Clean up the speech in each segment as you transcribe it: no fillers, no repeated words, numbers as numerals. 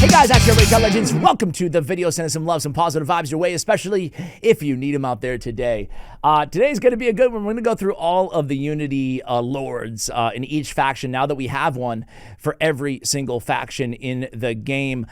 Hey guys, Active Retail Legends, welcome to the video. Sending some love, some positive vibes your way, especially if you need them out there today. Today's going to be a good one. We're going to go through all of the Unity Lords in each faction now that we have one for every single faction in the game.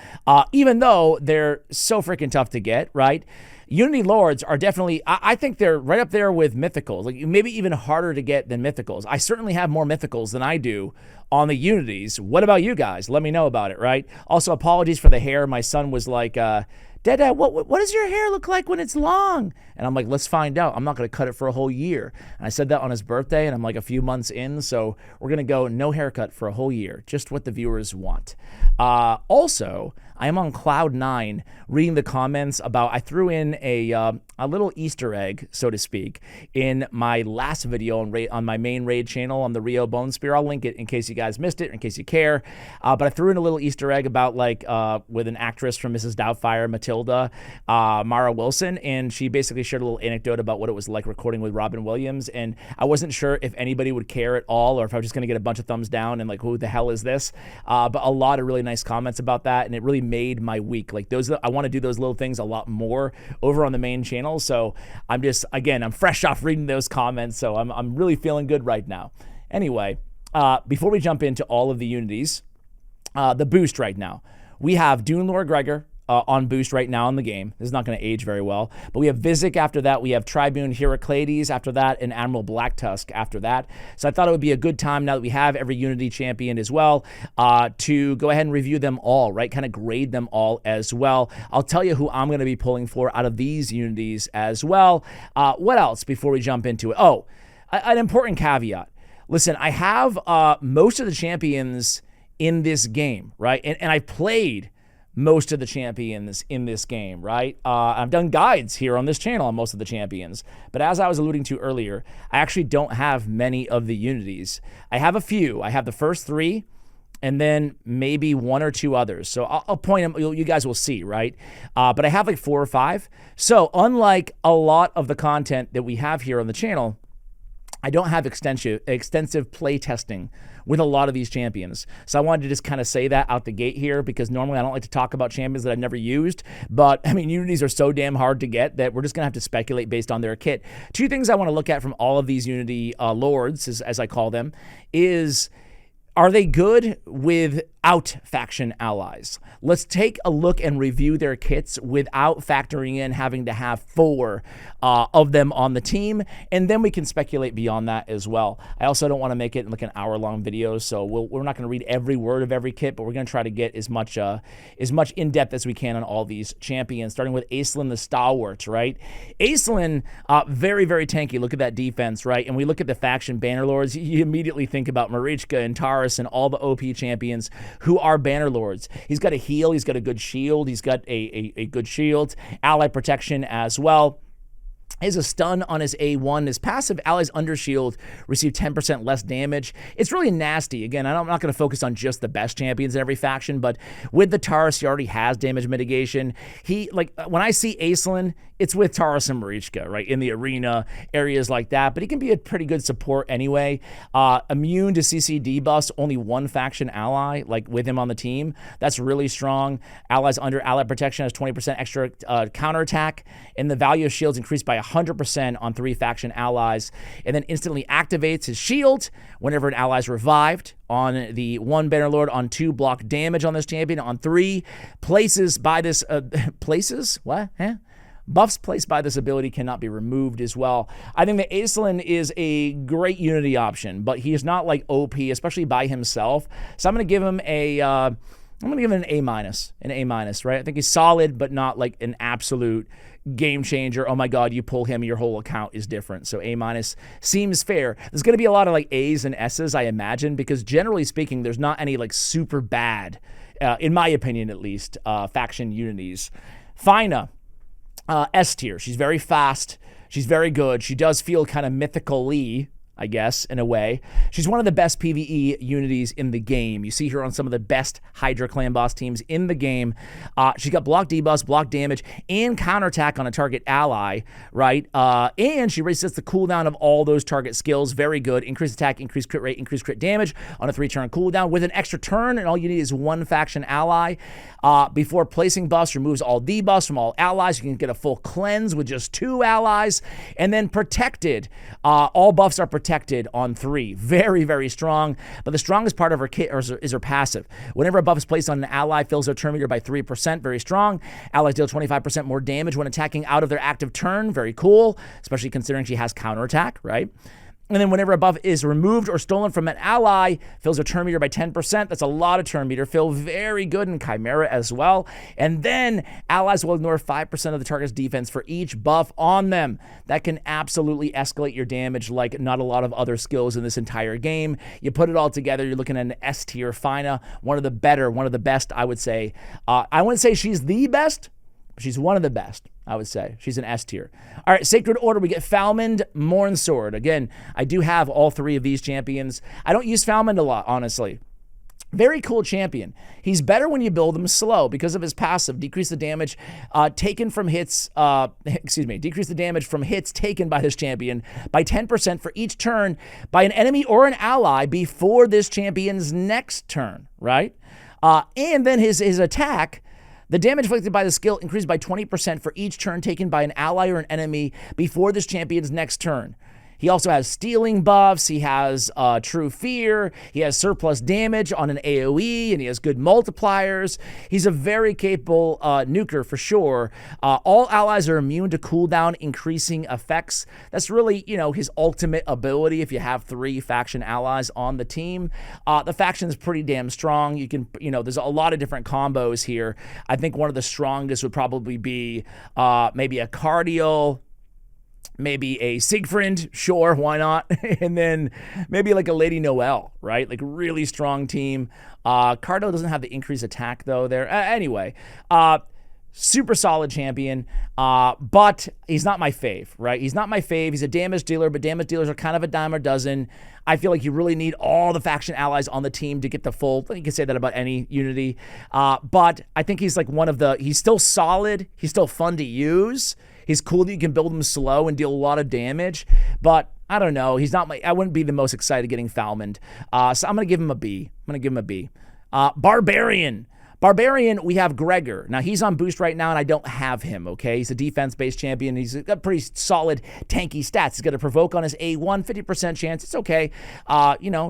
Even though they're so freaking tough to get, right? Unity Lords are definitely, I think they're right up there with Mythicals, like maybe even harder to get than Mythicals. I certainly have more Mythicals than I do on the Unities. What about you guys? Let me know about it, right? Also, apologies for the hair. My son was like, Dad, what does your hair look like when it's long? And I'm like, let's find out. I'm not going to cut it for a whole year. And I said that on his birthday, and I'm like a few months in, so we're going to go no haircut for a whole year, just what the viewers want. Also, I am on cloud 9 reading the comments about, I threw in a little Easter egg, so to speak, in my last video on my main raid channel on the Rio Bone Spear. I'll link it in case you guys missed it, in case you care. But I threw in a little Easter egg about with an actress from Mrs. Doubtfire, Matilda, Mara Wilson, and she basically shared a little anecdote about what it was like recording with Robin Williams, and I wasn't sure if anybody would care at all or if I was just going to get a bunch of thumbs down and like, who the hell is this? But a lot of really nice comments about that, and it really made my week. Like those, I want to do those little things a lot more over on the main channel. So I'm just, again, I'm fresh off reading those comments, so I'm really feeling good right now. Anyway, before we jump into all of the Unities, the boost right now, we have Dune Lord Gregor on boost right now in the game. This is not going to age very well. But we have Vizic after that. We have Tribune Heracleides after that, and Admiral Blacktusk after that. So I thought it would be a good time, now that we have every Unity champion as well, to go ahead and review them all, right? Kind of grade them all as well. I'll tell you who I'm going to be pulling for out of these Unities as well. What else before we jump into it? Oh, an important caveat. Listen, I have most of the champions in this game, right? And I played most of the champions in this game, right? I've done guides here on this channel on most of the champions, but as I was alluding to earlier, I actually don't have many of the Unities. I have a few. I have the first 3, and then maybe 1 or 2 others. So I'll point them, you guys will see, right? But I have like 4 or 5. So unlike a lot of the content that we have here on the channel, I don't have extensive play testing with a lot of these champions. So I wanted to just kind of say that out the gate here, because normally I don't like to talk about champions that I've never used. But I mean, Unities are so damn hard to get that we're just going to have to speculate based on their kit. 2 things I want to look at from all of these Unity Lords, as I call them, is, are they good without faction allies? Let's take a look and review their kits without factoring in having to have 4 of them on the team, and then we can speculate beyond that as well. I also don't want to make it like an hour-long video, so we're not going to read every word of every kit, but we're going to try to get as much in-depth as we can on all these champions, starting with Acelin the Stalwart, right? Acelin, very, very tanky. Look at that defense, right? And we look at the faction Bannerlords, you immediately think about Marichka and Taurus and all the OP champions who are Bannerlords. He's got a heal, he's got a good shield, he's got a good shield, ally protection as well. He has a stun on his A1. His passive, allies under shield, receive 10% less damage. It's really nasty. Again, I'm not going to focus on just the best champions in every faction, but with the Taurus, he already has damage mitigation. When I see Acelin, it's with Taurus and Marichka, right, in the arena, areas like that, but he can be a pretty good support anyway. Immune to CC debuffs, only 1 faction ally, like with him on the team. That's really strong. Allies under ally protection has 20% extra counterattack, and the value of shields increased by 100% on 3 faction allies, and then instantly activates his shield whenever an ally is revived. On the 1 Bannerlord, on 2 block damage on this champion, on 3 places by this buffs placed by this ability cannot be removed as well. I think that Acelin is a great Unity option, but he is not like OP, especially by himself. So I'm going to give him an A-, right? I think he's solid, but not like an absolute game changer. Oh my God, you pull him, your whole account is different. So A- seems fair. There's going to be a lot of like A's and S's, I imagine, because generally speaking, there's not any like super bad, in my opinion at least, faction Unities. Fina. S tier. She's very fast. She's very good. She does feel kind of mythically I guess, in a way. She's one of the best PvE unities in the game. You see her on some of the best Hydra clan boss teams in the game. She's got block debuffs, block damage, and counterattack on a target ally, right? And she resets the cooldown of all those target skills. Very good. Increased attack, increased crit rate, increased crit damage on a 3-turn cooldown with an extra turn, and all you need is one faction ally. Before placing buffs, removes all debuffs from all allies. You can get a full cleanse with just 2 allies. And then protected. All buffs are protected on 3. Very, very strong. But the strongest part of her kit is her passive. Whenever a buff is placed on an ally, fills their turn meter by 3%. Very strong. Allies deal 25% more damage when attacking out of their active turn. Very cool. Especially considering she has counterattack, right? And then whenever a buff is removed or stolen from an ally, fills a turn meter by 10%. That's a lot of turn meter fill. Very good in Chimera as well. And then allies will ignore 5% of the target's defense for each buff on them. That can absolutely escalate your damage like not a lot of other skills in this entire game. You put it all together, you're looking at an S tier Fina. One of the better, one of the best, I would say. I wouldn't say she's the best. She's one of the best, I would say. She's an S tier. All right, Sacred Order, we get Falmond, Mornsword. Again, I do have all 3 of these champions. I don't use Falmond a lot, honestly. Very cool champion. He's better when you build him slow because of his passive. Decrease the damage taken from hits, decrease the damage from hits taken by this champion by 10% for each turn by an enemy or an ally before this champion's next turn, right? And then his attack, the damage inflicted by the skill increased by 20% for each turn taken by an ally or an enemy before this champion's next turn. He also has stealing buffs, he has true fear, he has surplus damage on an AoE, and he has good multipliers. He's a very capable nuker for sure. All allies are immune to cooldown increasing effects. That's really, his ultimate ability if you have 3 faction allies on the team. The faction is pretty damn strong. You can, there's a lot of different combos here. I think one of the strongest would probably be maybe a Cardial, maybe a Siegfried, sure, why not? And then maybe like a Lady Noelle, right? Like really strong team. Cardo doesn't have the increased attack though there. Anyway, super solid champion, but he's not my fave, right? He's not my fave. He's a damage dealer, but damage dealers are kind of a dime a dozen. I feel like you really need all the faction allies on the team to get the full, you can say that about any unity, but I think he's like he's still solid. He's still fun to use. He's cool that you can build him slow and deal a lot of damage, but I don't know. I wouldn't be the most excited getting Falmond. So I'm going to give him a B. Barbarian. Barbarian, we have Gregor. Now, he's on boost right now, and I don't have him, okay? He's a defense-based champion. He's got pretty solid tanky stats. He's got a provoke on his A1, 50% chance. It's okay.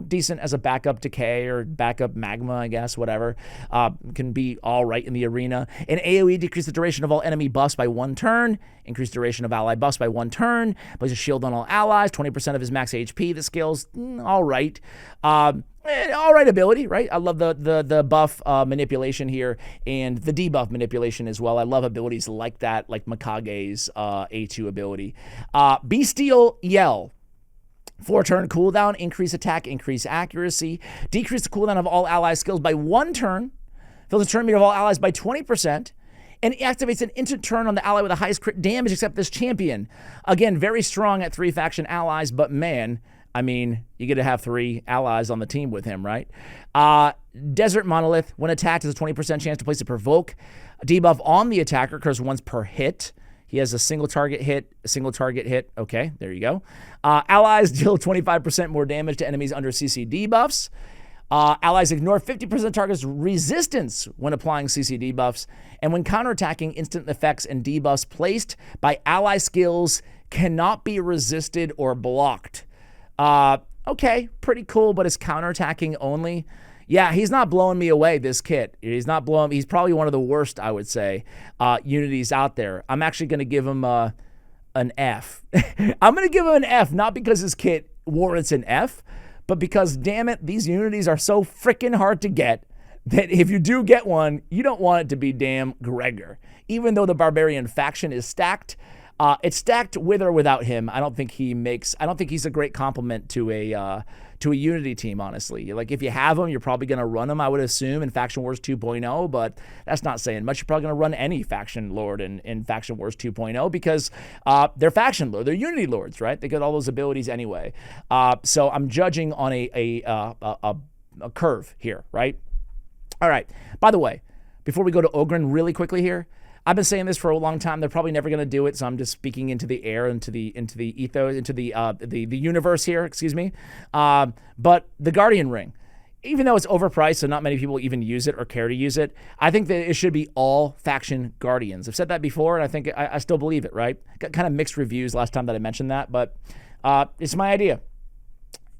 Decent as a backup Decay or backup Magma, I guess, whatever. Can be all right in the arena. An AoE, decrease the duration of all enemy buffs by 1 turn. Increase duration of ally buffs by 1 turn. Places a shield on all allies. 20% of his max HP. The skills, all right. All right ability, right? I love the buff manipulation here and the debuff manipulation as well. I love abilities like that, like Mikage's A2 ability. Bestial Yell. 4-turn cooldown, increase attack, increase accuracy. Decrease the cooldown of all ally skills by 1 turn. Fills the turn meter of all allies by 20%. And it activates an instant turn on the ally with the highest crit damage except this champion. Again, very strong at 3 faction allies, but man, I mean, you get to have 3 allies on the team with him, right? Desert Monolith, when attacked, has a 20% chance to place a provoke. A debuff on the attacker occurs once per hit. He has a single target hit. Okay, there you go. Allies deal 25% more damage to enemies under CC debuffs. Allies ignore 50% of target's resistance when applying CC debuffs. And when counterattacking, instant effects and debuffs placed by ally skills cannot be resisted or blocked. Okay, pretty cool, but it's counterattacking only. Yeah, he's not blowing me away, this kit. He's probably one of the worst, I would say, unities out there. I'm actually going to give him an F. I'm going to give him an F, not because his kit warrants an F, but because, damn it, these unities are so freaking hard to get that if you do get one, you don't want it to be damn Gregor. Even though the Barbarian faction is stacked, It's stacked with or without him. I don't think he's a great complement to a Unity team, honestly. Like, if you have him, you're probably going to run him, I would assume, in Faction Wars 2.0, but that's not saying much. You're probably going to run any Faction Lord in Faction Wars 2.0 because they're Faction Lord. They're Unity Lords, right? They get all those abilities anyway. So I'm judging on a curve here, right? All right. By the way, before we go to Ogryn really quickly here, I've been saying this for a long time. They're probably never going to do it, so I'm just speaking into the air, into the ethos, into the universe here. Excuse me. But the Guardian Ring, even though it's overpriced, so not many people even use it or care to use it, I think that it should be all faction Guardians. I've said that before, and I think I still believe it. Right? Got kind of mixed reviews last time that I mentioned that, but it's my idea.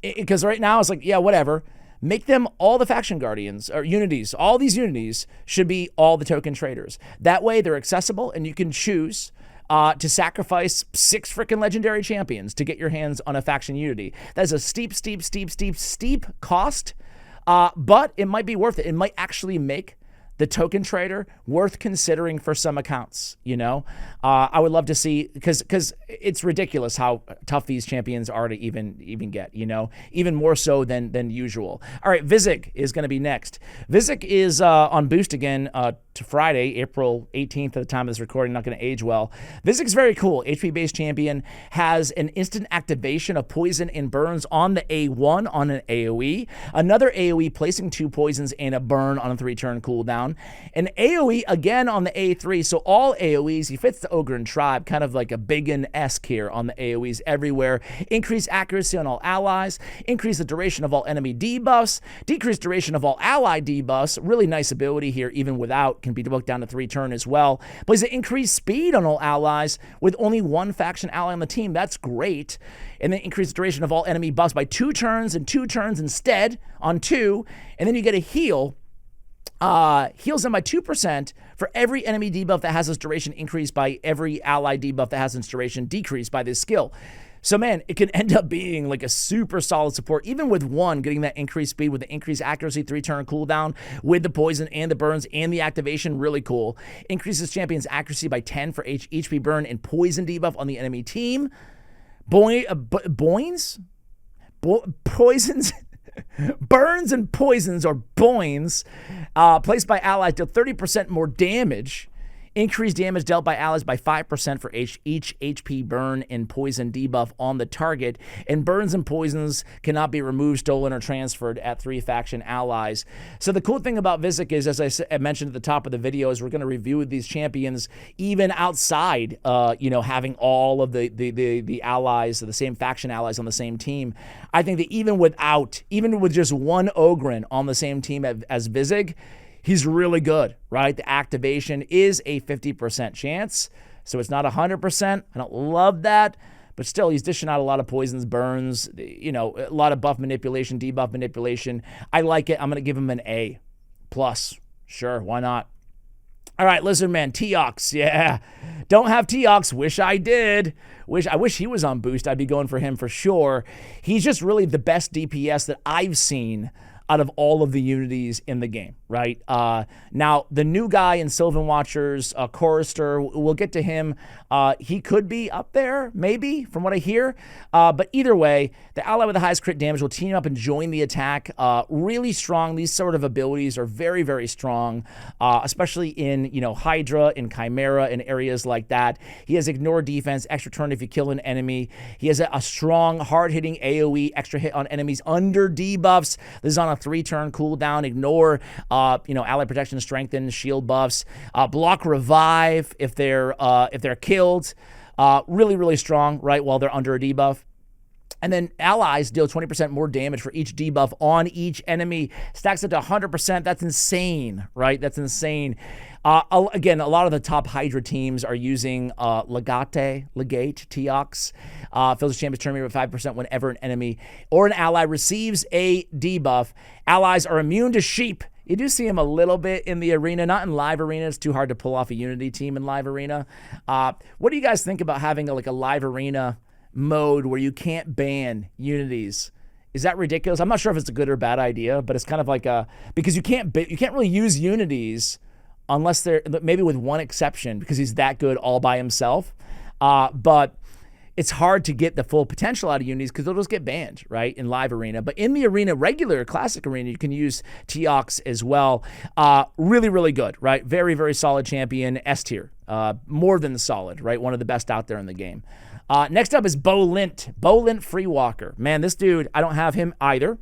Because right now it's like, yeah, whatever. Make them all the faction guardians or unities. All these unities should be all the token traders. That way they're accessible and you can choose to sacrifice 6 freaking legendary champions to get your hands on a faction unity. That is a steep cost, but it might be worth it. It might actually make the token trader worth considering for some accounts, you know? I would love to see, because it's ridiculous how tough these champions are to even get, you know? Even more so than usual. All right, Vizig is going to be next. Vizig is on boost again to Friday, April 18th at the time of this recording, not going to age well. Vizig's very cool. HP-based champion, has an instant activation of poison and burns on the A1 on an AoE. Another AoE placing 2 poisons and a burn on a 3-turn cooldown. An AoE again on the A3, so all AoEs, he fits the Ogryn tribe, kind of like a Biggin-esque here on the AoEs everywhere. Increase accuracy on all allies, increase the duration of all enemy debuffs, decrease duration of all ally debuffs, really nice ability here, even without, can be debuffed down to 3-turn as well. Plays an increased speed on all allies with only 1 faction ally on the team, that's great. And then increase the duration of all enemy buffs by 2 turns and 2 turns instead on 2, and then you get a heal. Heals them by 2% for every enemy debuff that has its duration increased by every ally debuff that has its duration decreased by this skill. So, man, it can end up being like a super solid support, even with 1 getting that increased speed with the increased accuracy, 3-turn cooldown with the poison and the burns and the activation. Really cool. Increases champion's accuracy by 10 for HP burn and poison debuff on the enemy team. Poisons? Burns and poisons, or boins, placed by allies deal 30% more damage. Increased damage dealt by allies by 5% for each HP burn and poison debuff on the target. And burns and poisons cannot be removed, stolen, or transferred at 3 faction allies. So the cool thing about Vizig is, as I mentioned at the top of the video, is we're going to review these champions even outside, having all of the allies, the same faction allies on the same team. I think that even with just 1 Ogryn on the same team as Vizig, he's really good, right? The activation is a 50% chance, so it's not 100%. I don't love that, but still, he's dishing out a lot of poisons, burns, a lot of buff manipulation, debuff manipulation. I like it. I'm going to give him an A+. Sure, why not? All right, Lizardmen, Teox, yeah. Don't have Teox, wish I did. I wish he was on boost. I'd be going for him for sure. He's just really the best DPS that I've seen out of all of the unities in the game, right? Now, the new guy in Sylvan Watchers, Chorister, we'll get to him. He could be up there, maybe, from what I hear. But either way, the ally with the highest crit damage will team up and join the attack. Really strong. These sort of abilities are very, very strong, especially in, Hydra, in Chimera, in areas like that. He has ignore defense, extra turn if you kill an enemy. He has a strong, hard-hitting AoE, extra hit on enemies under debuffs. This is on a 3-turn cooldown. Ignore, ally protection, strengthen, shield buffs. Block revive if they're killed. Really, really strong, right, while they're under a debuff. And then allies deal 20% more damage for each debuff on each enemy. Stacks up to 100%. That's insane, right? That's insane. Again, a lot of the top Hydra teams are using Legate, Teox. Fills the champion's turn meter with 5% whenever an enemy or an ally receives a debuff. Allies are immune to sheep. You do see him a little bit in the arena, not in live arena. It's too hard to pull off a Unity team in live arena. What do you guys think about having a live arena mode where you can't ban unities? Is that ridiculous? I'm not sure if it's a good or bad idea, but it's kind of like because you can't really use unities unless they're, maybe with one exception, because he's that good all by himself. But it's hard to get the full potential out of unities because they'll just get banned, right, in live arena. But in the arena, regular classic arena, you can use Teox as well. Really, really good, right? Very, very solid champion, S tier. More than solid, right? One of the best out there in the game. Next up is Bolint. Bolint Freewalker. Man, this dude, I don't have him either.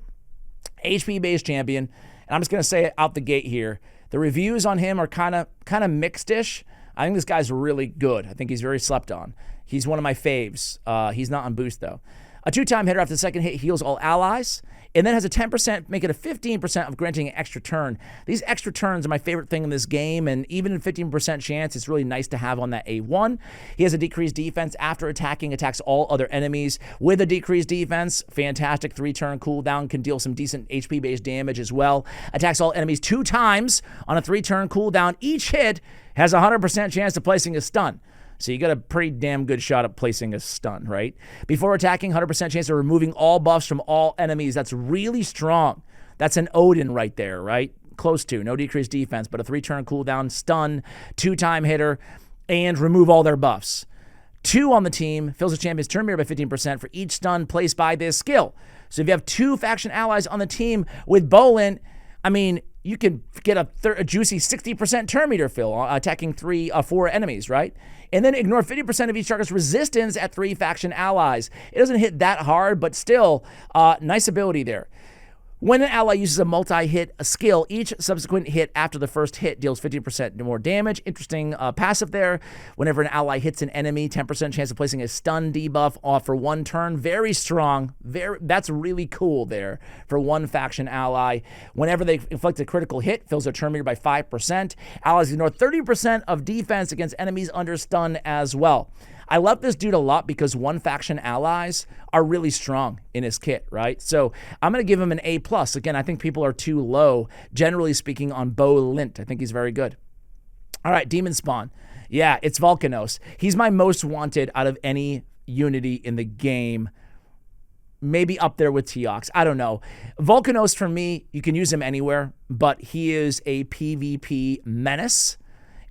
HP-based champion. And I'm just going to say it out the gate here. The reviews on him are kind of mixed-ish. I think this guy's really good. I think he's very slept on. He's one of my faves. He's not on boost, though. A 2-time hitter after the second hit heals all allies, and then has a 10%, make it a 15% of granting an extra turn. These extra turns are my favorite thing in this game, and even a 15% chance, it's really nice to have on that A1. He has a decreased defense after attacking, attacks all other enemies with a decreased defense. Fantastic 3-turn cooldown, can deal some decent HP-based damage as well. Attacks all enemies 2 times on a 3-turn cooldown. Each hit has a 100% chance of placing a stun. So you got a pretty damn good shot at placing a stun, right? Before attacking, 100% chance of removing all buffs from all enemies. That's really strong. That's an Odin right there, right? Close to. No decreased defense, but a 3-turn cooldown, stun, 2-time hitter, and remove all their buffs. 2 on the team, fills the champion's turn meter by 15% for each stun placed by this skill. So if you have 2 faction allies on the team with Bolin, I mean, you can get a juicy 60% turn meter fill, attacking 4 enemies, right? And then ignore 50% of each target's resistance at 3 faction allies. It doesn't hit that hard, but still, nice ability there. When an ally uses a multi-hit skill, each subsequent hit after the first hit deals 50% more damage. Interesting passive there. Whenever an ally hits an enemy, 10% chance of placing a stun debuff off for 1 turn. Very strong. That's really cool there for 1 faction ally. Whenever they inflict a critical hit, fills their turn meter by 5%. Allies ignore 30% of defense against enemies under stun as well. I love this dude a lot because 1 faction allies are really strong in his kit, right? So I'm going to give him an A+. Again, I think people are too low, generally speaking, on Bolint. I think he's very good. All right, Demonspawn. Yeah, it's Volcanos. He's my most wanted out of any unity in the game. Maybe up there with Teox. I don't know. Volcanos, for me, you can use him anywhere, but he is a PvP menace.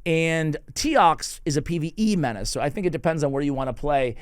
And Teox is a PvE menace, so I think it depends on where you want to play,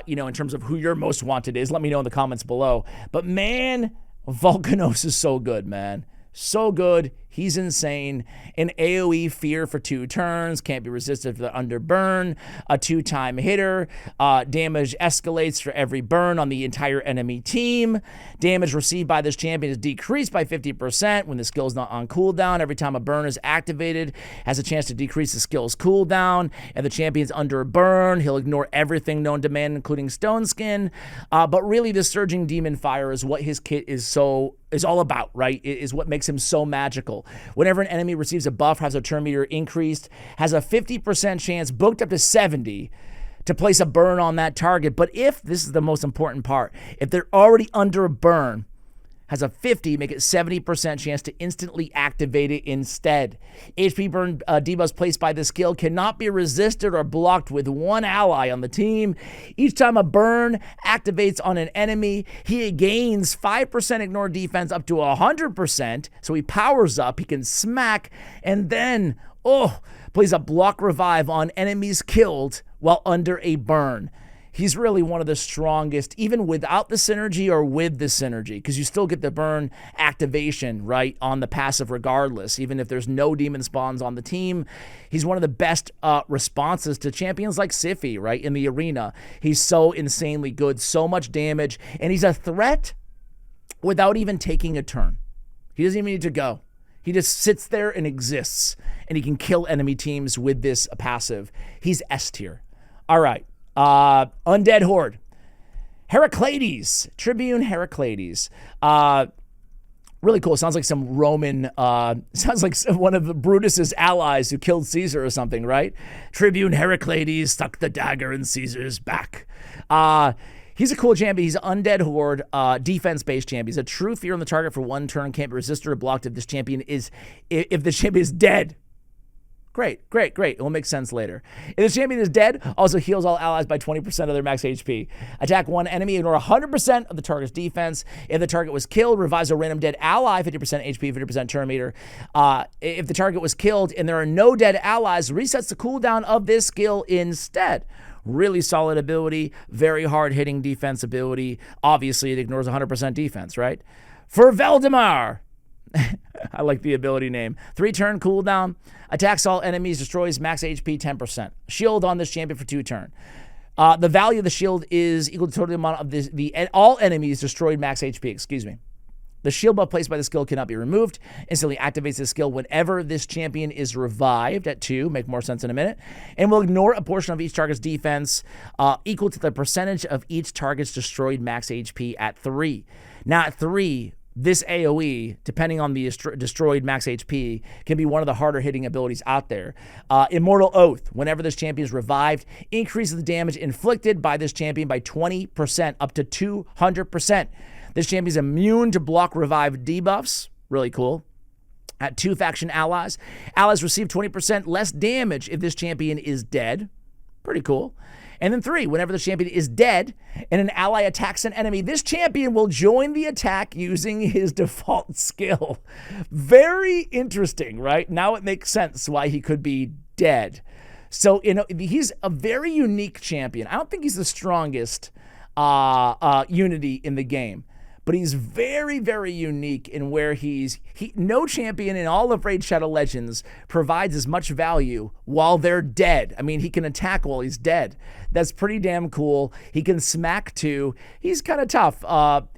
in terms of who your most wanted is. Let me know in the comments below. But man, Volcanos is so good, man. So good. He's insane. An AoE fear for 2 turns. Can't be resisted for the under burn. A 2-time hitter. Damage escalates for every burn on the entire enemy team. Damage received by this champion is decreased by 50% when the skill is not on cooldown. Every time a burn is activated, has a chance to decrease the skill's cooldown. And the champion's under a burn. He'll ignore everything known to man, including Stone Skin. But really, the Surging Demon Fire is what his kit is all about, right? It is what makes him so magical. Whenever an enemy receives a buff, has a turn meter increased, has a 50% chance, booked up to 70, to place a burn on that target. But if, this is the most important part, if they're already under a burn, has a 50, make it 70% chance to instantly activate it instead. HP burn debuffs placed by the skill cannot be resisted or blocked with 1 ally on the team. Each time a burn activates on an enemy, he gains 5% ignore defense up to 100%. So he powers up, he can smack, and then, plays a block revive on enemies killed while under a burn. He's really one of the strongest, even without the synergy or with the synergy, because you still get the burn activation, right, on the passive regardless, even if there's no demon spawns on the team. He's one of the best responses to champions like Siphi, right, in the arena. He's so insanely good, so much damage, and he's a threat without even taking a turn. He doesn't even need to go. He just sits there and exists, and he can kill enemy teams with this passive. He's S tier. All right. Undead Horde. Heracleides. Tribune Heracleides. Really cool. Sounds like some Roman, sounds like one of Brutus's allies who killed Caesar or something, right? Tribune Heracleides stuck the dagger in Caesar's back. He's a cool champion. He's an Undead Horde defense-based champion. He's a true fear on the target for 1 turn. Can't be resisted or blocked if the champion is dead. Great. It will make sense later. If the champion is dead, also heals all allies by 20% of their max HP. Attack 1 enemy, ignore 100% of the target's defense. If the target was killed, revives a random dead ally, 50% HP, 50% turn meter. If the target was killed and there are no dead allies, resets the cooldown of this skill instead. Really solid ability, very hard-hitting defense ability. Obviously, it ignores 100% defense, right? For Veldemar, I like the ability name. 3-turn cooldown, attacks all enemies, destroys max HP 10%. Shield on this champion for 2 turns. The value of the shield is equal to the total amount of all enemies destroyed max HP, excuse me. The shield buff placed by the skill cannot be removed. Instantly activates the skill whenever this champion is revived at 2. Make more sense in a minute. And will ignore a portion of each target's defense equal to the percentage of each target's destroyed max HP at 3. Now at 3, this AoE, depending on the destroyed max HP, can be one of the harder hitting abilities out there. Immortal Oath, whenever this champion is revived, increases the damage inflicted by this champion by 20%, up to 200%. This champion is immune to block revive debuffs. Really cool. At 2 faction allies, allies receive 20% less damage if this champion is dead. Pretty cool. And then 3, whenever the champion is dead and an ally attacks an enemy, this champion will join the attack using his default skill. Very interesting, right? Now it makes sense why he could be dead. So, he's a very unique champion. I don't think he's the strongest unity in the game, but he's very, very unique in where no champion in all of Raid Shadow Legends provides as much value while they're dead. I mean, he can attack while he's dead. That's pretty damn cool. He can smack too. He's kind of tough.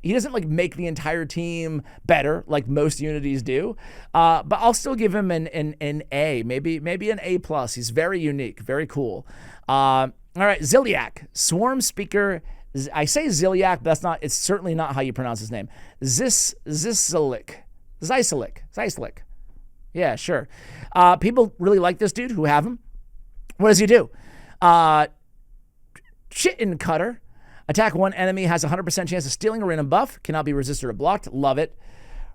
He doesn't make the entire team better like most unities do, but I'll still give him an A, maybe an A+. He's very unique, very cool. All right, Ziliak, Swarm Speaker. I say Ziliak, but it's certainly not how you pronounce his name. Zysilic. Yeah, sure. People really like this dude who have him. What does he do? Chitin Cutter. Attack one enemy, has a 100% chance of stealing a random buff. Cannot be resisted or blocked. Love it.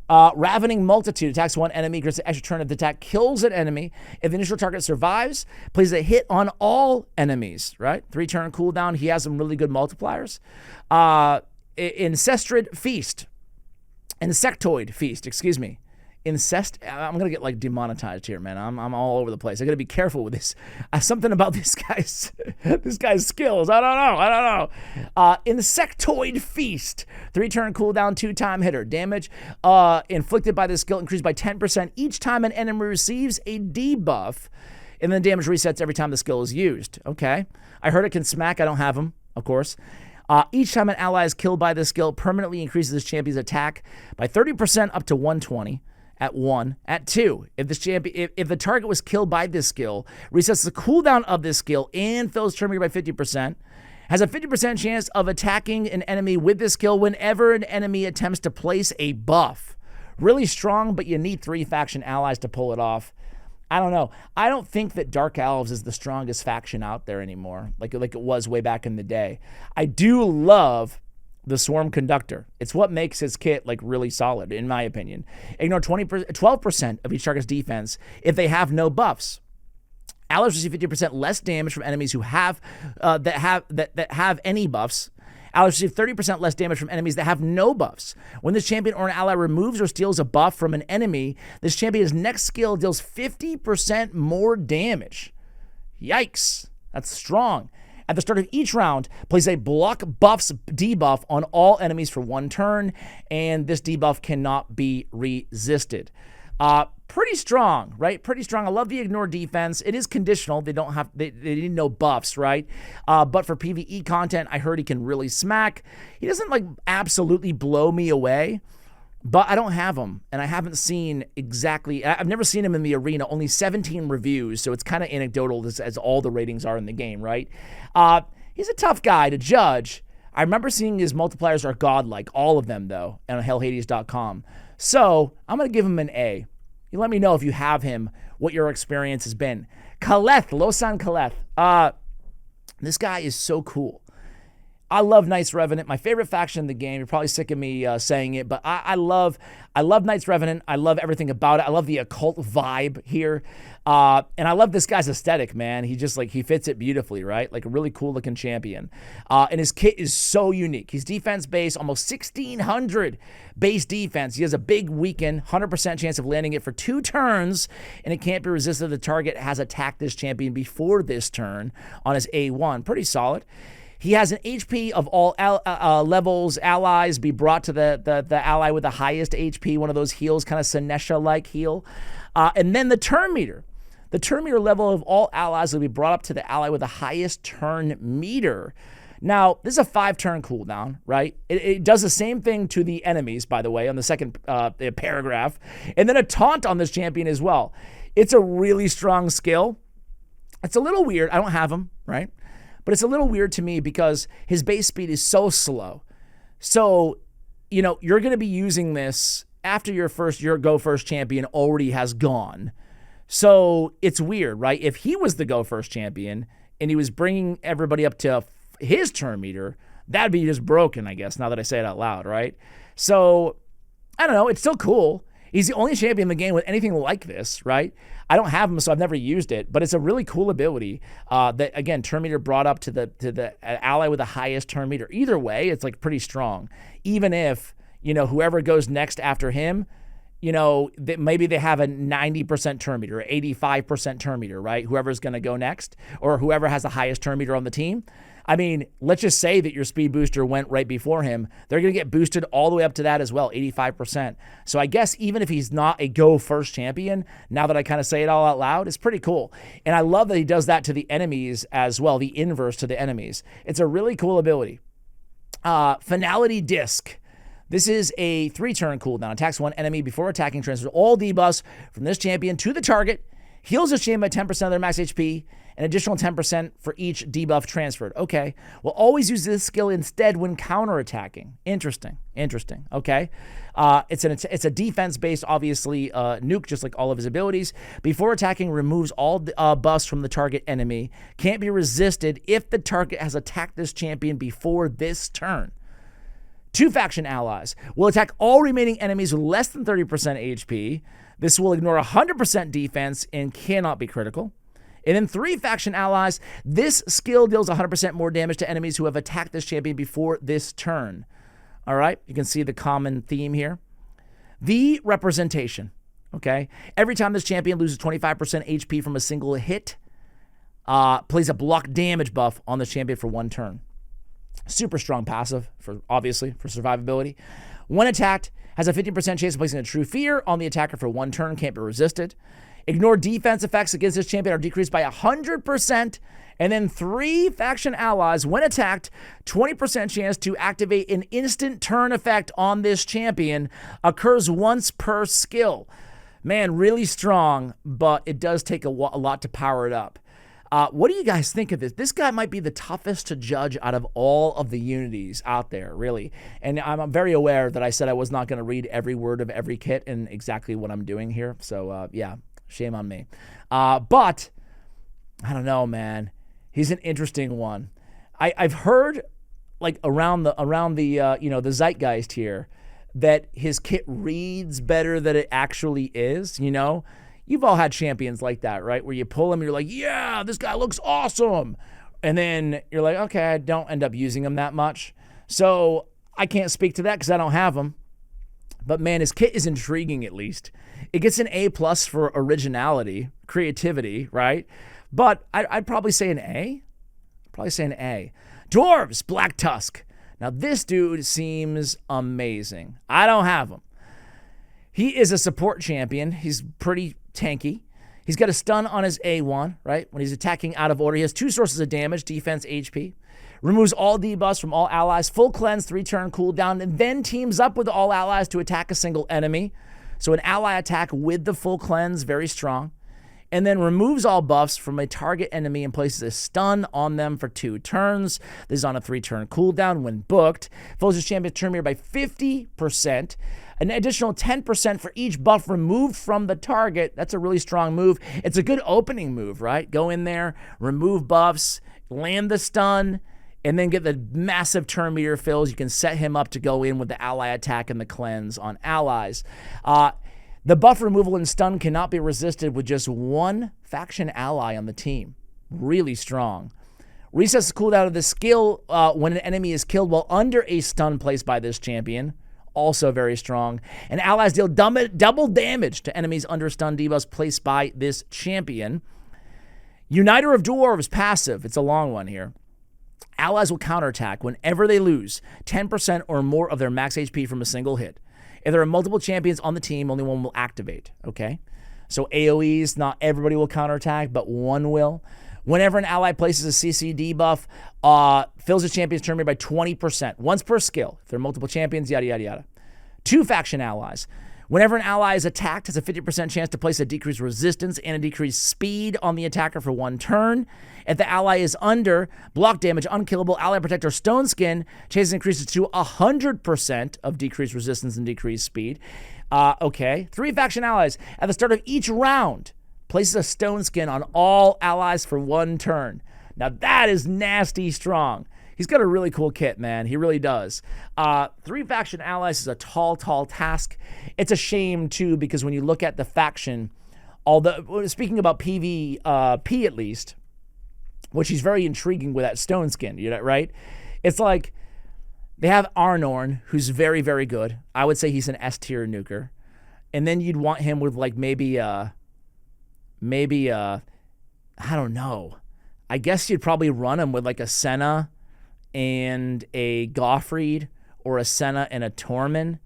Ravening Multitude attacks one enemy, grants an extra turn of the attack, kills an enemy. If the initial target survives, places a hit on all enemies, right? 3-turn cooldown. He has some really good multipliers. Insectoid Feast, excuse me. I'm going to get demonetized here, man. I'm all over the place. I got to be careful with this. Something about this guy's skills. I don't know. Insectoid Feast. 3-turn cooldown, 2-time hitter. Damage inflicted by this skill increased by 10% each time an enemy receives a debuff, and then damage resets every time the skill is used. Okay. I heard it can smack. I don't have him, of course. Each time an ally is killed by this skill, permanently increases this champion's attack by 30% up to 120. At 1. At 2, if the target was killed by this skill, resets the cooldown of this skill and fills turn meter by 50%, has a 50% chance of attacking an enemy with this skill whenever an enemy attempts to place a buff. Really strong, but you need 3 faction allies to pull it off. I don't know. I don't think that Dark Elves is the strongest faction out there anymore, like it was way back in the day. I do love the Swarm Conductor. It's what makes his kit really solid, in my opinion. Ignore 12% of each target's defense if they have no buffs. Allies receive 50% less damage from enemies who have any buffs. Allies receive 30% less damage from enemies that have no buffs. When this champion or an ally removes or steals a buff from an enemy, this champion's next skill deals 50% more damage. Yikes. That's strong. At the start of each round, place a block buffs debuff on all enemies for 1 turn, and this debuff cannot be resisted. Pretty strong, right? Pretty strong. I love the ignore defense. It is conditional. They need no buffs, right? But for PvE content, I heard he can really smack. He doesn't absolutely blow me away, but I don't have him, and I haven't seen exactly. I've never seen him in the arena. Only 17 reviews, so it's kind of anecdotal as all the ratings are in the game, right? He's a tough guy to judge. I remember seeing his multipliers are godlike, all of them though, on hellhades.com. So I'm gonna give him an A. You let me know if you have him, what your experience has been. Kaleth, Losan Kaleth. This guy is so cool. I love Knights Revenant, my favorite faction in the game. You're probably sick of me saying it, but I love Knights Revenant. I love everything about it. I love the occult vibe here. And I love this guy's aesthetic, man. He just he fits it beautifully, right? Like a really cool looking champion. And his kit is so unique. He's defense based, almost 1600 base defense. He has a big weaken, 100% chance of landing it for 2 turns, and it can't be resisted if the target has attacked this champion before this turn on his A1. Pretty solid. He has an HP of all levels, allies be brought to the ally with the highest HP, one of those heals, kind of Sinesha-like heal. And then the turn meter. The turn meter level of all allies will be brought up to the ally with the highest turn meter. Now, this is a 5-turn cooldown, right? It does the same thing to the enemies, by the way, on the second paragraph. And then a taunt on this champion as well. It's a really strong skill. It's a little weird. I don't have him, right? But it's a little weird to me because his base speed is so slow. So, you're going to be using this after your go first champion already has gone. So it's weird, right? If he was the go first champion and he was bringing everybody up to his turn meter, that'd be just broken, I guess, now that I say it out loud, right? So, I don't know. It's still cool. He's the only champion in the game with anything like this, right? I don't have him, so I've never used it, but it's a really cool ability that, again, turn meter brought up to the ally with the highest turn meter. Either way, it's pretty strong. Even if, whoever goes next after him, maybe they have a 90% turn meter or 85% turn meter, right? Whoever's going to go next or whoever has the highest turn meter on the team. I mean, let's just say that your speed booster went right before him. They're going to get boosted all the way up to that as well, 85%. So I guess even if he's not a go first champion, now that I kind of say it all out loud, it's pretty cool. And I love that he does that to the enemies as well, the inverse to the enemies. It's a really cool ability. Finality Disc. This is a 3-turn cooldown. Attacks one enemy before attacking, transfers all debuffs from this champion to the target, heals this champion by 10% of their max HP, an additional 10% for each debuff transferred. Okay. We'll always use this skill instead when counterattacking. Interesting. Okay. It's a defense-based, obviously, nuke, just like all of his abilities. Before attacking, removes all buffs from the target enemy. Can't be resisted if the target has attacked this champion before this turn. 2 faction allies will attack all remaining enemies with less than 30% HP. This will ignore 100% defense and cannot be critical. And then 3 faction allies, this skill deals 100% more damage to enemies who have attacked this champion before this turn. All right, you can see the common theme here. The representation, okay? Every time this champion loses 25% HP from a single hit, plays a block damage buff on the champion for 1 turn. Super strong passive, obviously, for survivability. When attacked, has a 50% chance of placing a true fear on the attacker for 1 turn, can't be resisted. Ignore defense effects against this champion are decreased by 100%. And then 3 faction allies, when attacked, 20% chance to activate an instant turn effect on this champion, occurs once per skill. Man, really strong, but it does take a lot to power it up. What do you guys think of this? This guy might be the toughest to judge out of all of the unities out there, really. And I'm very aware that I said I was not going to read every word of every kit and exactly what I'm doing here. So, yeah, shame on me. But, I don't know, man. He's an interesting one. I've heard, around the zeitgeist here, that his kit reads better than it actually is, You've all had champions like that, right? Where you pull them, you're like, yeah, this guy looks awesome. And then you're like, okay, I don't end up using him that much. So I can't speak to that because I don't have him. But man, his kit is intriguing at least. It gets an A+ for originality, creativity, right? But I'd probably say an A. Dwarves, Black Tusk. Now this dude seems amazing. I don't have him. He is a support champion. He's pretty tanky. He's got a stun on his A1, right? When he's attacking out of order, he has 2 sources of damage, defense, HP. Removes all debuffs from all allies, full cleanse, 3-turn cooldown, and then teams up with all allies to attack a single enemy. So an ally attack with the full cleanse, very strong. And then removes all buffs from a target enemy and places a stun on them for 2 turns. This is on a 3-turn cooldown when booked. Fills his champion turn meter by 50%. An additional 10% for each buff removed from the target. That's a really strong move. It's a good opening move, right? Go in there, remove buffs, land the stun, and then get the massive turn meter fills. You can set him up to go in with the ally attack and the cleanse on allies. The buff removal and stun cannot be resisted with just one faction ally on the team. Really strong. Resets the cooldown of the skill when an enemy is killed while under a stun placed by this champion. Also very strong. And allies deal double damage to enemies under stun debuffs placed by this champion. Uniter of Dwarves passive. It's a long one here. Allies will counterattack whenever they lose 10% or more of their max HP from a single hit. If there are multiple champions on the team, only one will activate, okay? So AoEs, not everybody will counterattack, but one will. Whenever an ally places a CC debuff, fills a champion's turn meter by 20%, once per skill. If there are multiple champions, yada, yada, yada. 2 faction allies. Whenever an ally is attacked, has a 50% chance to place a decreased resistance and a decreased speed on the attacker for 1 turn. If the ally is under block damage, unkillable, ally protector, stone skin, chances increases to 100% of decreased resistance and decreased speed. Okay. 3 faction allies. At the start of each round, places a stone skin on all allies for 1 turn. Now that is nasty strong. He's got a really cool kit, man. He really does. 3 faction allies is a tall task. It's a shame, too, because when you look at the faction, although speaking about PvP at least, which is very intriguing with that stone skin, you know, right? It's like they have Arnorn, who's very, very good. I would say he's an S-tier nuker. And then you'd want him with like maybe I don't know. I guess you'd probably run him with like a Senna and a Gottfried, or a Senna and a Tormund.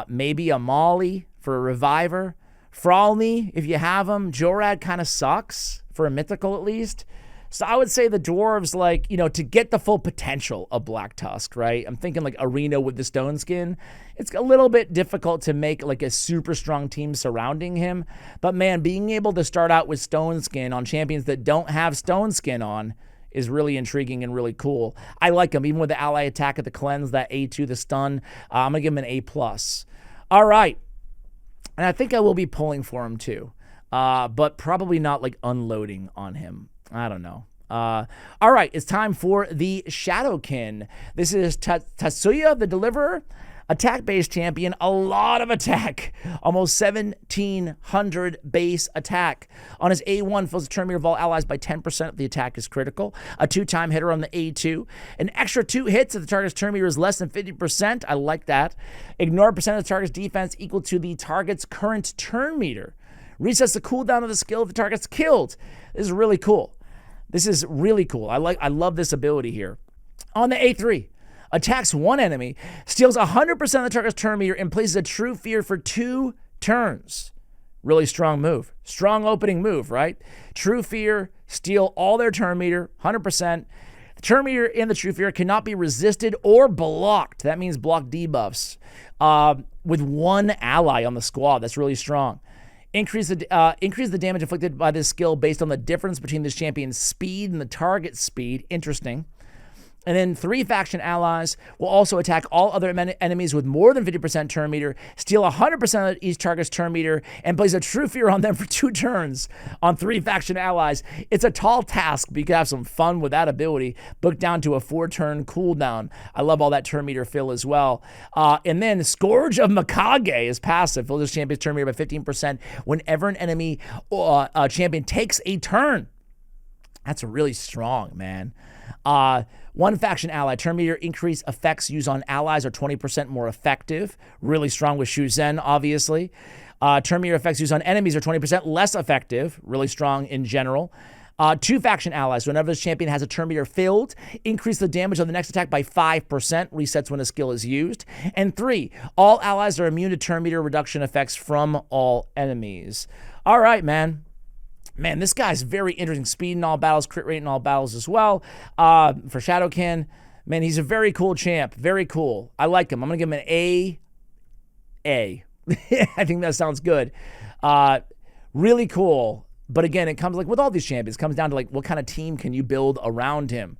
Maybe a Molly for a Reviver. Fralny, if you have him. Jorad kind of sucks, for a mythical at least. So I would say the Dwarves, like, you know, to get the full potential of Black Tusk, right? I'm thinking like Arena with the Stone Skin. It's a little bit difficult to make like a super strong team surrounding him. But man, being able to start out with Stone Skin on champions that don't have Stone Skin on is really intriguing and really cool. I like him, even with the ally attack at the cleanse, that A2, the stun. I'm going to give him an A+. All right. And I think I will be pulling for him too. But probably not like unloading on him. I don't know. All right, it's time for the Shadowkin. This is Tatsuya, the Deliverer. Attack-based champion, a lot of attack. Almost 1,700 base attack. On his A1, fills the turn meter of all allies by 10% if the attack is critical. A 2-time hitter on the A2. An extra 2 hits if the target's turn meter is less than 50%. I like that. Ignore percent of the target's defense equal to the target's current turn meter. Resets the cooldown of the skill if the target's killed. This is really cool. This is really cool. I love this ability here. On the A3, attacks one enemy, steals 100% of the target's turn meter, and places a True Fear for 2 turns. Really strong move. Strong opening move, right? True Fear, steal all their turn meter, 100%. The turn meter in the True Fear cannot be resisted or blocked. That means block debuffs. With one ally on the squad. That's really strong. Increase the damage inflicted by this skill based on the difference between this champion's speed and the target's speed. Interesting. And then 3 faction allies will also attack all other enemies with more than 50% turn meter, steal 100% of each target's turn meter, and place a True Fear on them for 2 turns on 3 faction allies. It's a tall task, but you can have some fun with that ability. Book down to a 4-turn cooldown. I love all that turn meter fill as well. And then Scourge of Mikage is passive. Fills this champion's turn meter by 15% whenever an enemy champion takes a turn. That's really strong, man. 1 faction ally. Turn meter increase effects used on allies are 20% more effective. Really strong with Shuzen, obviously. Turn meter effects used on enemies are 20% less effective. Really strong in general. 2 faction allies. Whenever this champion has a turn meter filled, increase the damage on the next attack by 5%. Resets when a skill is used. And 3, all allies are immune to turn meter reduction effects from all enemies. All right, man. Man, this guy's very interesting. Speed in all battles, crit rate in all battles as well. For Shadowkin, man, he's a very cool champ. Very cool. I like him. I'm going to give him an A. I think that sounds good. Really cool. But again, it comes like with all these champions, it comes down to like what kind of team can you build around him.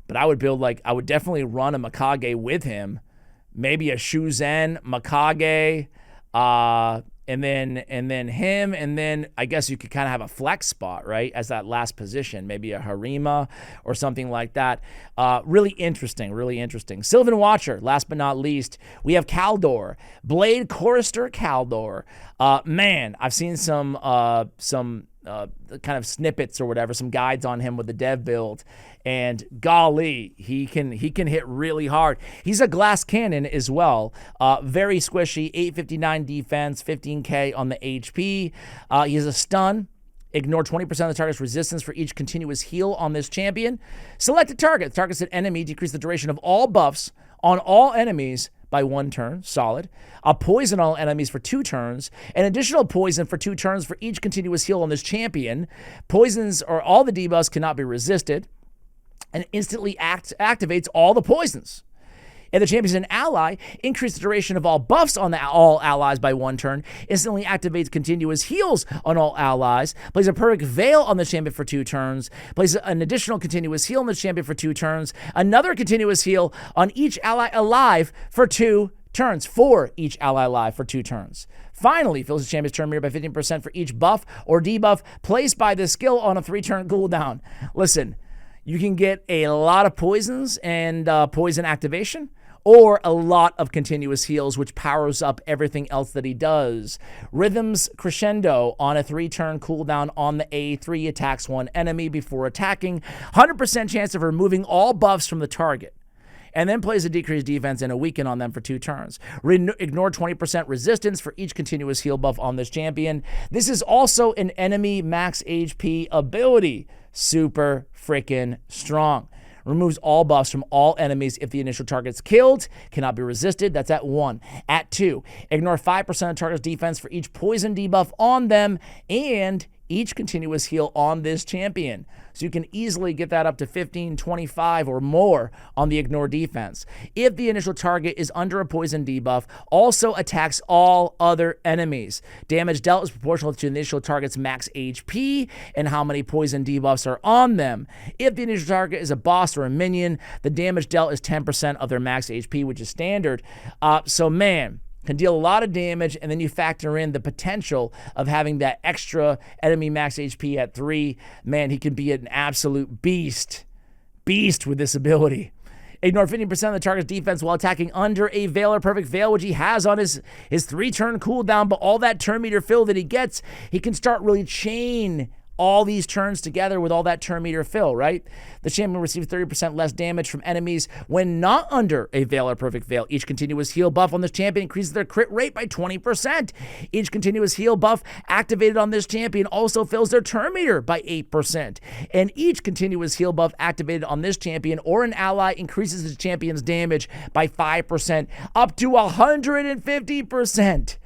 But I would definitely run a Mikage with him. Maybe a Shuzen, Mikage, and then him, and then I guess you could kind of have a flex spot, right, as that last position, maybe a Harima or something like that. Really interesting, really interesting. Sylvan Watcher, last but not least, we have Kaldor, Blade Chorister Kaldor. Man, I've seen some kind of snippets or whatever, some guides on him with the dev build, and golly, he can hit really hard. He's a glass cannon as well. Very squishy, 859 defense, 15k on the HP. He has a stun. Ignore 20% of the target's resistance for each continuous heal on this champion. Select a target. Targets an enemy. Decrease the duration of all buffs on all enemies by 1 turn. Solid. Poison all enemies for 2 turns. An additional poison for 2 turns for each continuous heal on this champion. Poisons or all the debuffs cannot be resisted. And instantly activates all the poisons. If the champion is an ally, increase the duration of all buffs on all allies by 1 turn. Instantly activates continuous heals on all allies. Plays a perfect veil on the champion for 2 turns. Plays an additional continuous heal on the champion for 2 turns. Another continuous heal on each ally alive for 2 turns. For each ally alive for 2 turns. Finally, fills the champion's turn meter by 15% for each buff or debuff placed by the skill on a 3-turn cooldown. Listen, you can get a lot of poisons and poison activation, or a lot of continuous heals, which powers up everything else that he does. Rhythms Crescendo on a 3-turn cooldown on the A3, attacks 1 enemy before attacking. 100% chance of removing all buffs from the target. And then plays a decreased defense and a weaken on them for 2 turns. Ignore 20% resistance for each continuous heal buff on this champion. This is also an enemy max HP ability. Super freaking strong. Removes all buffs from all enemies if the initial target's killed. Cannot be resisted. That's at 1. At 2, ignore 5% of target's defense for each poison debuff on them and each continuous heal on this champion. So you can easily get that up to 15, 25 or more on the ignore defense. If the initial target is under a poison debuff, also attacks all other enemies. Damage dealt is proportional to the initial target's max HP and how many poison debuffs are on them. If the initial target is a boss or a minion, the damage dealt is 10% of their max HP, which is standard. So man, can deal a lot of damage, and then you factor in the potential of having that extra enemy max HP at 3. Man, he can be an absolute beast. Beast with this ability. Ignore 50% of the target's defense while attacking under a veil or perfect veil, which he has on his 3-turn cooldown, but all that turn meter fill that he gets, he can start really chain all these turns together with all that turn meter fill, right? The champion receives 30% less damage from enemies when not under a veil or perfect veil. Each continuous heal buff on this champion increases their crit rate by 20%. Each continuous heal buff activated on this champion also fills their turn meter by 8%. And each continuous heal buff activated on this champion or an ally increases the champion's damage by 5%, up to 150%.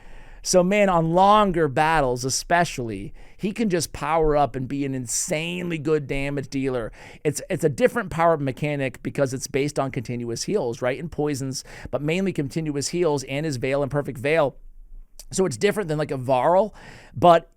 So man, on longer battles especially, he can just power up and be an insanely good damage dealer. It's a different power mechanic because it's based on continuous heals, right? And poisons, but mainly continuous heals and his veil and perfect veil. So it's different than like a Varl, but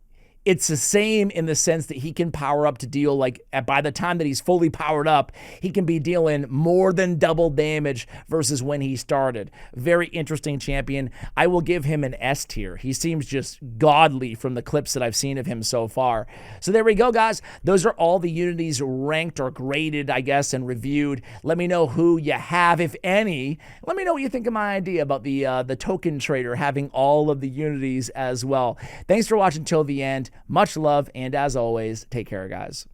it's the same in the sense that he can power up to deal, like, by the time that he's fully powered up, he can be dealing more than double damage versus when he started. Very interesting champion. I will give him an S tier. He seems just godly from the clips that I've seen of him so far. So there we go, guys. Those are all the unities ranked or graded, I guess, and reviewed. Let me know who you have, if any. Let me know what you think of my idea about the token trader having all of the unities as well. Thanks for watching till the end. Much love, and as always, take care, guys.